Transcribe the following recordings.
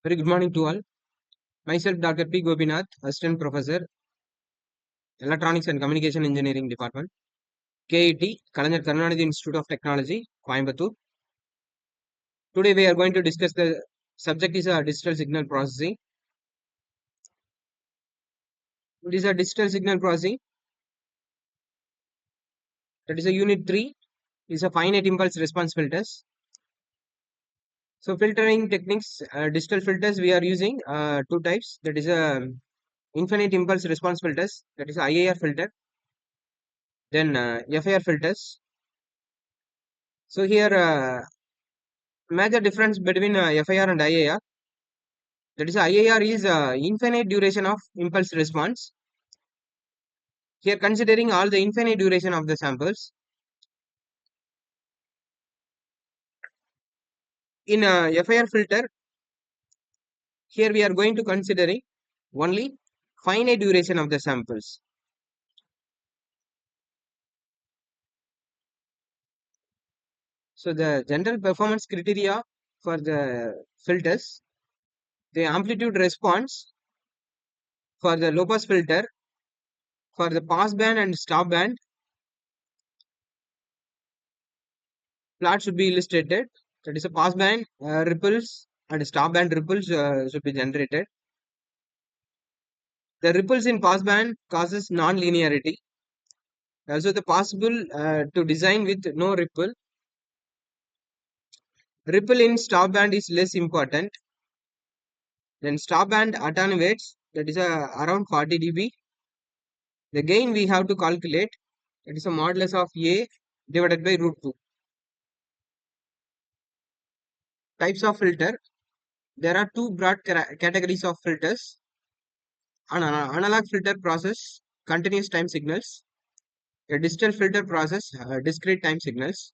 Very good morning to all. Myself, Dr. P. Gopinath, Assistant Professor, Electronics and Communication Engineering Department, KIT, Kalanar Karunanidhi Institute of Technology, Coimbatore. Today we are going to discuss the subject is a digital signal processing. It is a digital signal processing. That is a unit 3. Is a finite impulse response filters. So filtering techniques, digital filters we are using two types. That is a infinite impulse response filters. That is IIR filter. Then FIR filters. So here major difference between FIR and IIR. That is IIR is infinite duration of impulse response. Here considering all the infinite duration of the samples. In FIR filter, here we are going to considering only finite duration of the samples. So the general performance criteria for the filters, the amplitude response for the low pass filter, for the pass band and stop band, plot should be illustrated. That is a pass band ripples and stop band ripples should be generated. The ripples in passband causes non-linearity. Also, the possible to design with no ripple. Ripple in stop band is less important. Then stop band attenuates, that is around 40 dB. The gain we have to calculate, that is a modulus of A divided by root 2. Types of filter. There are two broad categories of filters. An analog filter process continuous time signals. A digital filter process discrete time signals.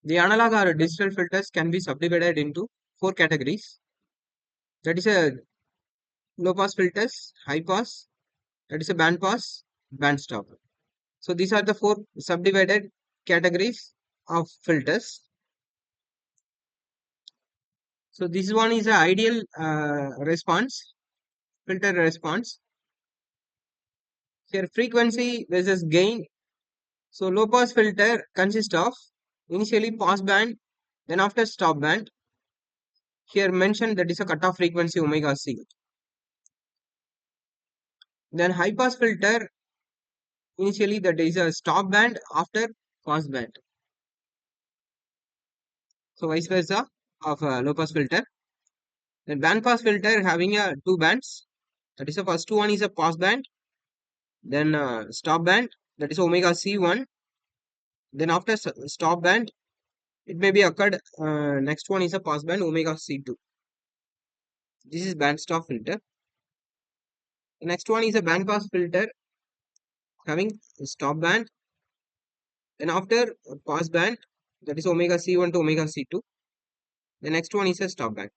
The analog or digital filters can be subdivided into four categories. That is a low pass filters, high pass, that is a band pass, band stop. So these are the four subdivided categories of filters. So this one is a ideal response, filter response. Here frequency versus gain. So low pass filter consists of initially pass band, then after stop band. Here mentioned that is a cutoff frequency omega c. Then high pass filter initially that is a stop band after pass band. So vice versa of a low pass filter. Then band pass filter having a two bands. That is the first one is a pass band. Then stop band that is omega c1. Then after stop band it may be occurred. Next one is a pass band omega c2. This is band stop filter. The next one is a band pass filter having stop band. Then after pass band that is omega c1 to omega c2. The next one is a stop band.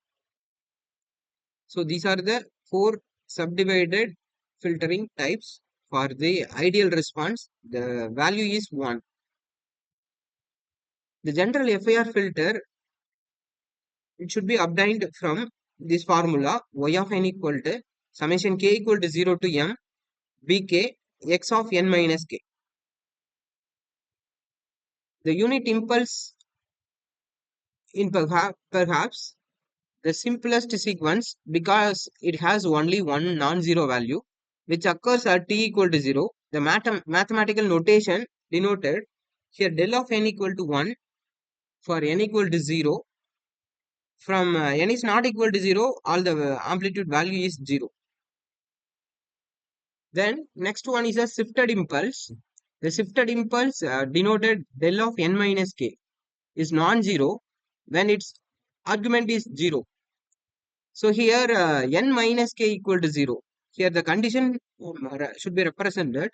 So these are the four subdivided filtering types. For the ideal response, the value is 1. The general FIR filter, it should be obtained from this formula y of n equal to summation k equal to 0 to m bk x of n minus k. The unit impulse in perhaps the simplest sequence because it has only one non-zero value which occurs at t equal to 0. The mathematical notation denoted here del of n equal to 1 for n equal to 0. From n is not equal to 0, all the amplitude value is 0. Then next one is a shifted impulse. The shifted impulse denoted del of n minus k is non-zero when its argument is 0. So here n minus k equal to 0. Here the condition should be represented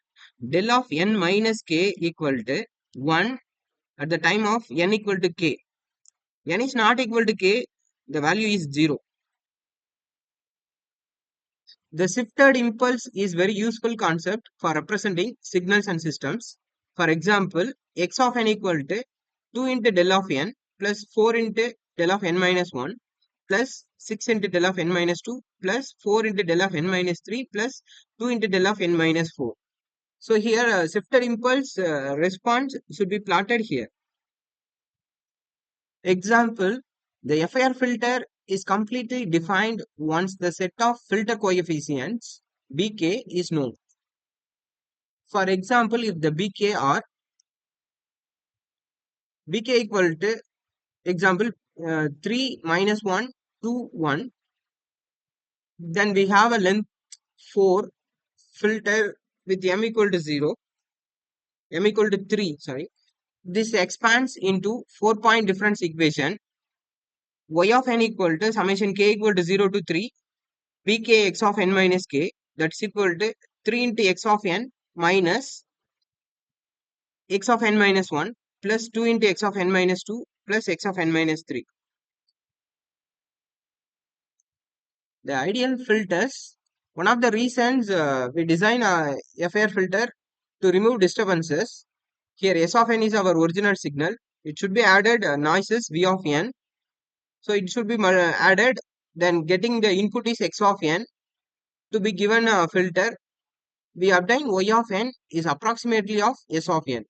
del of n minus k equal to 1 at the time of n equal to k. N is not equal to k, the value is 0. The shifted impulse is very useful concept for representing signals and systems. For example, x of n equal to 2 into del of n plus 4 into del of n minus 1 plus 6 into del of n minus 2 plus 4 into del of n minus 3 plus 2 into del of n minus 4. So here shifted impulse response should be plotted here. Example, the FIR filter is completely defined once the set of filter coefficients Bk is known. For example, if the Bk are Bk equal to example 3 minus 1 2 1, then we have a length 4 filter with m equal to 0, m equal to 3, sorry. This expands into 4-point difference equation y of n equal to summation k equal to 0 to 3 pk x of n minus k, that's equal to 3 into x of n minus x of n minus 1 plus 2 into x of n minus 2 plus x of n minus 3. The ideal filters, one of the reasons we design a FIR filter to remove disturbances. Here S of n is our original signal. It should be added noises V of n. So it should be added, then getting the input is x of n. To be given a filter, we obtain y of n is approximately of S of n.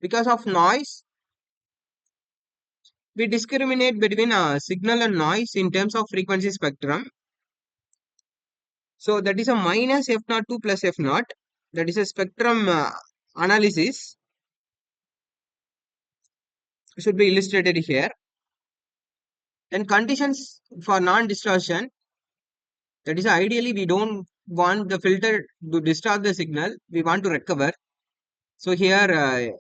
Because of noise, we discriminate between signal and noise in terms of frequency spectrum. So that is a minus f naught 2 plus f naught. That is a spectrum analysis should be illustrated here. Then conditions for non-distortion. That is ideally we don't want the filter to distort the signal. We want to recover. So here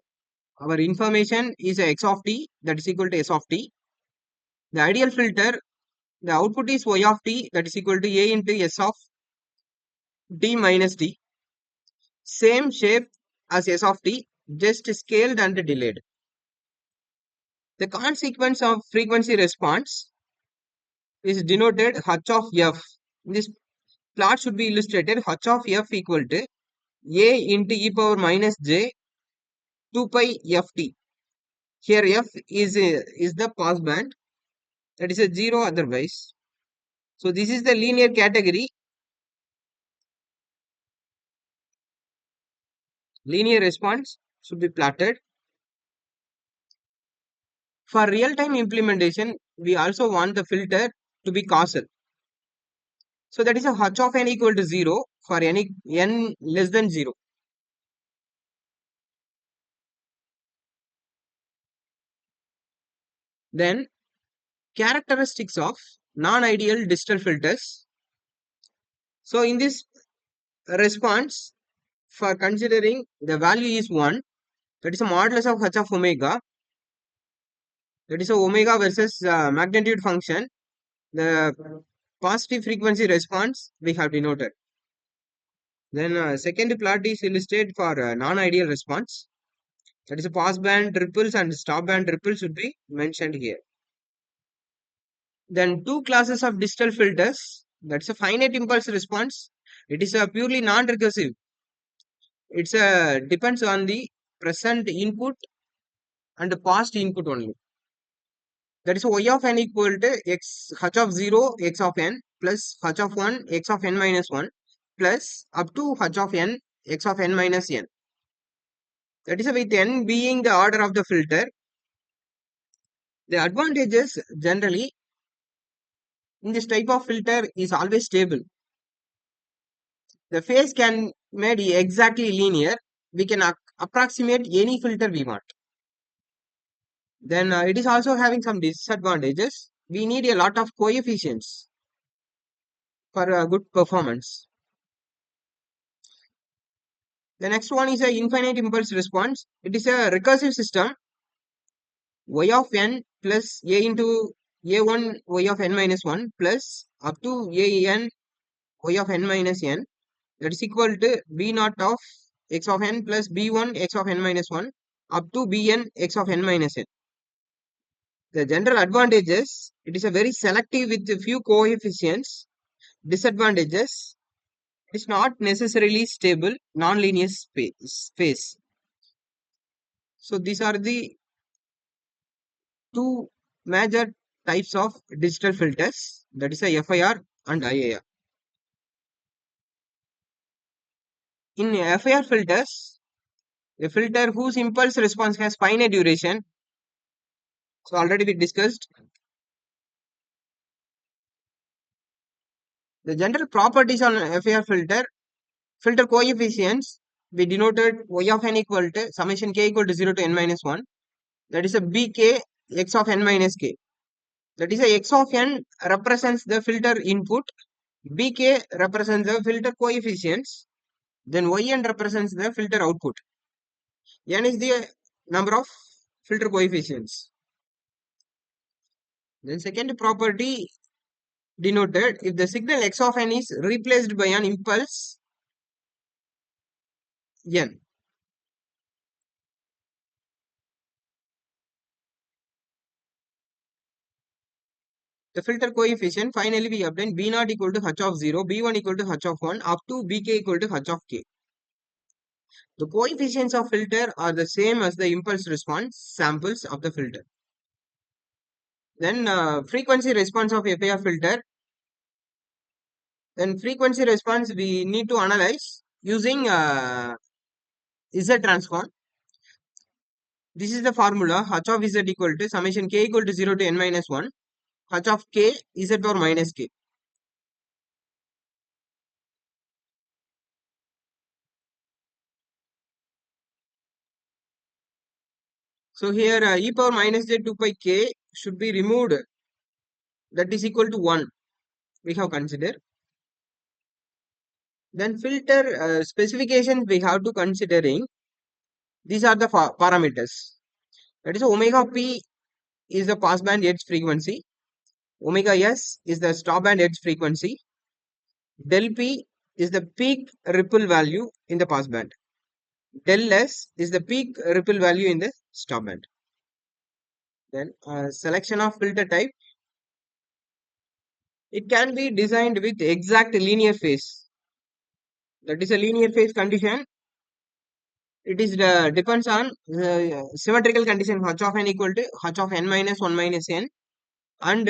our information is x of t, that is equal to s of t. The ideal filter, the output is y of t, that is equal to a into s of t minus t. Same shape as s of t, just scaled and delayed. The consequence of frequency response is denoted h of f. This plot should be illustrated h of f equal to a into e power minus j 2 pi ft. Here f is the pass band, that is a 0 otherwise. So this is the linear category. Linear response should be plotted. For real-time implementation, we also want the filter to be causal. So that is a h of n equal to 0 for any n less than 0. Then characteristics of non-ideal digital filters. So in this response, for considering the value is 1, that is a modulus of h of omega, that is a omega versus magnitude function. The positive frequency response we have denoted. Then second plot is illustrated for non-ideal response. That is a pass band ripples and stop band ripples should be mentioned here. Then two classes of digital filters. That's a finite impulse response. It is a purely non-recursive. It's a depends on the present input and the past input only. That is y of n equal to x h of 0 x of n plus h of 1 x of n minus 1 plus up to h of n x of n minus n. That is with n being the order of the filter. The advantages generally in this type of filter is always stable. The phase can made exactly linear. We can approximate any filter we want. Then it is also having some disadvantages. We need a lot of coefficients for a good performance. The next one is a infinite impulse response. It is a recursive system. Y of n plus a into a1 y of n minus 1 plus up to a n y of n minus n, that is equal to b naught of x of n plus b1 x of n minus 1 up to bn x of n minus n. The general advantages, it is a very selective with a few coefficients. Disadvantages, it's not necessarily stable, non-linear space. So these are the two major types of digital filters, that is a FIR and IAR. In FIR filters, a filter whose impulse response has finite duration, so already we discussed. The general properties on FIR filter coefficients, we denoted y of n equal to summation k equal to 0 to n minus 1. That is a bk x of n minus k. That is a x of n represents the filter input, bk represents the filter coefficients, then yn represents the filter output. N is the number of filter coefficients. Then second property denoted if the signal x of n is replaced by an impulse n. The filter coefficient finally we obtain b0 equal to h of 0, b1 equal to h of 1 up to bk equal to h of k. The coefficients of filter are the same as the impulse response samples of the filter. Then frequency response of FIR filter. Then frequency response we need to analyze using Z transform. This is the formula h of z equal to summation k equal to 0 to n minus 1 h of k z power minus k. So here e power minus j 2 pi k should be removed, that is equal to 1 we have considered. Then filter specifications we have to considering, these are the parameters. That is omega p is the passband edge frequency, omega s is the stopband edge frequency, del p is the peak ripple value in the passband, del s is the peak ripple value in the stopband. Then selection of filter type, it can be designed with exact linear phase, that is a linear phase condition. It is depends on symmetrical condition h of n equal to h of n minus 1 minus n and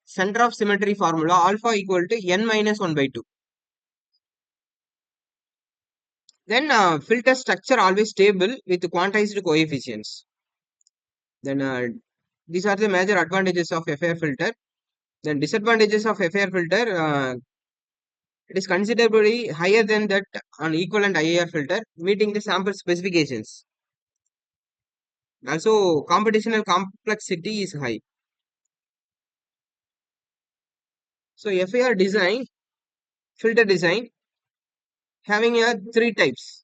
center of symmetry formula alpha equal to n minus 1 by 2. Then filter structure always stable with quantized coefficients. Then these are the major advantages of FIR filter. Then disadvantages of FIR filter, it is considerably higher than that on equivalent IAR filter, meeting the sample specifications. Also, computational complexity is high. So, FIR design, filter design, having three types.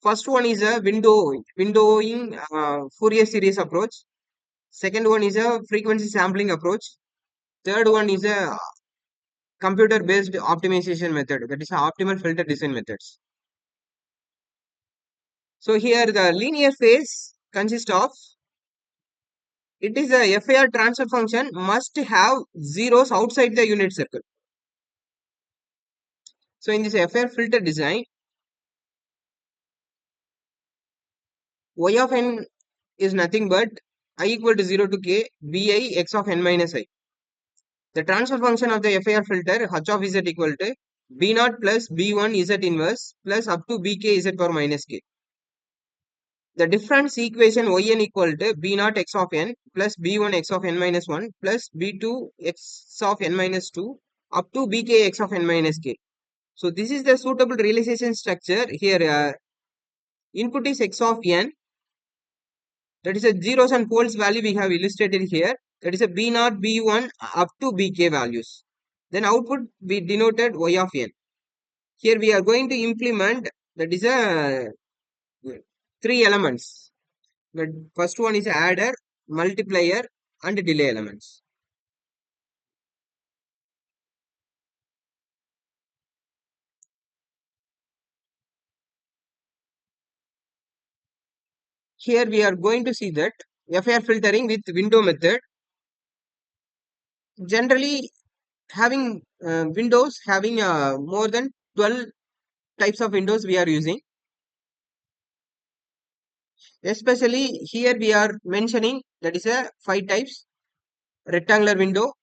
First one is a windowing Fourier series approach. Second one is a frequency sampling approach. Third one is a computer based optimization method, that is optimal filter design methods. So here the linear phase consists of, it is a FIR transfer function must have zeros outside the unit circle. So in this FIR filter design, y of n is nothing but I equal to 0 to k bi x of n minus I. The transfer function of the FIR filter h of z equal to b0 plus b1 z inverse plus up to bk z power minus k. The difference equation yn equal to b0 x of n plus b1 x of n minus 1 plus b2 x of n minus 2 up to bk x of n minus k. So this is the suitable realization structure. Here input is x of n, that is a zeros and poles value we have illustrated here, that is a b0 b1 up to bk values. Then output we denoted y of n. Here we are going to implement, that is a three elements. The first one is adder, multiplier and delay elements. Here we are going to see that FIR filtering with window method. Generally having windows having more than 12 types of windows we are using. Especially here we are mentioning, that is a 5 types. rectangular window,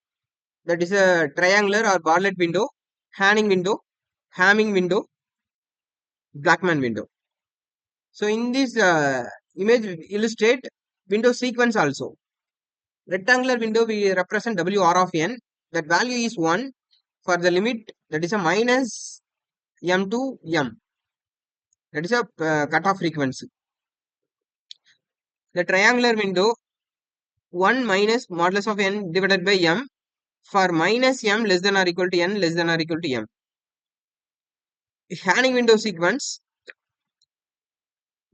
that is a triangular or barlet window, Hamming window, Blackman window. So in this image illustrate window sequence also. Rectangular window we represent WR of n. That value is 1 for the limit, that is a minus m to m. That is a cutoff frequency. The triangular window 1 minus modulus of n divided by m for minus m less than or equal to n less than or equal to m. Hanning window sequence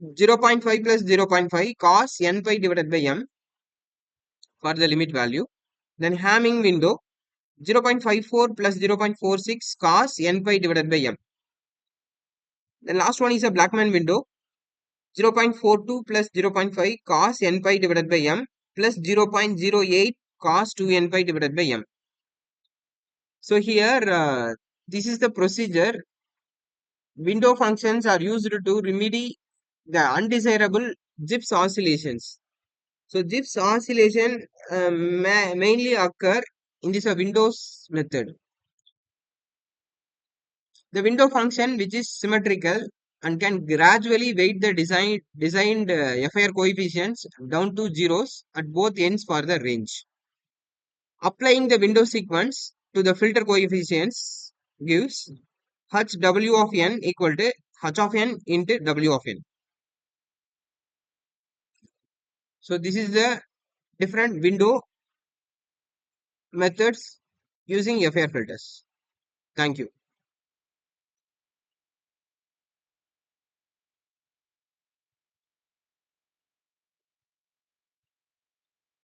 0.5 plus 0.5 cos n pi divided by m for the limit value. Then Hamming window 0.54 plus 0.46 cos n pi divided by m. The last one is a Blackman window 0.42 plus 0.5 cos n pi divided by m plus 0.08 cos 2 n pi divided by m. So here this is the procedure. Window functions are used to remedy the undesirable Gibbs oscillations. So Gibbs oscillation mainly occur in this Windows method. The window function which is symmetrical and can gradually weight the designed FIR coefficients down to zeros at both ends for the range. Applying the window sequence to the filter coefficients gives H W of n equal to H of n into W of n. So this is the different window methods using FIR filters. Thank you.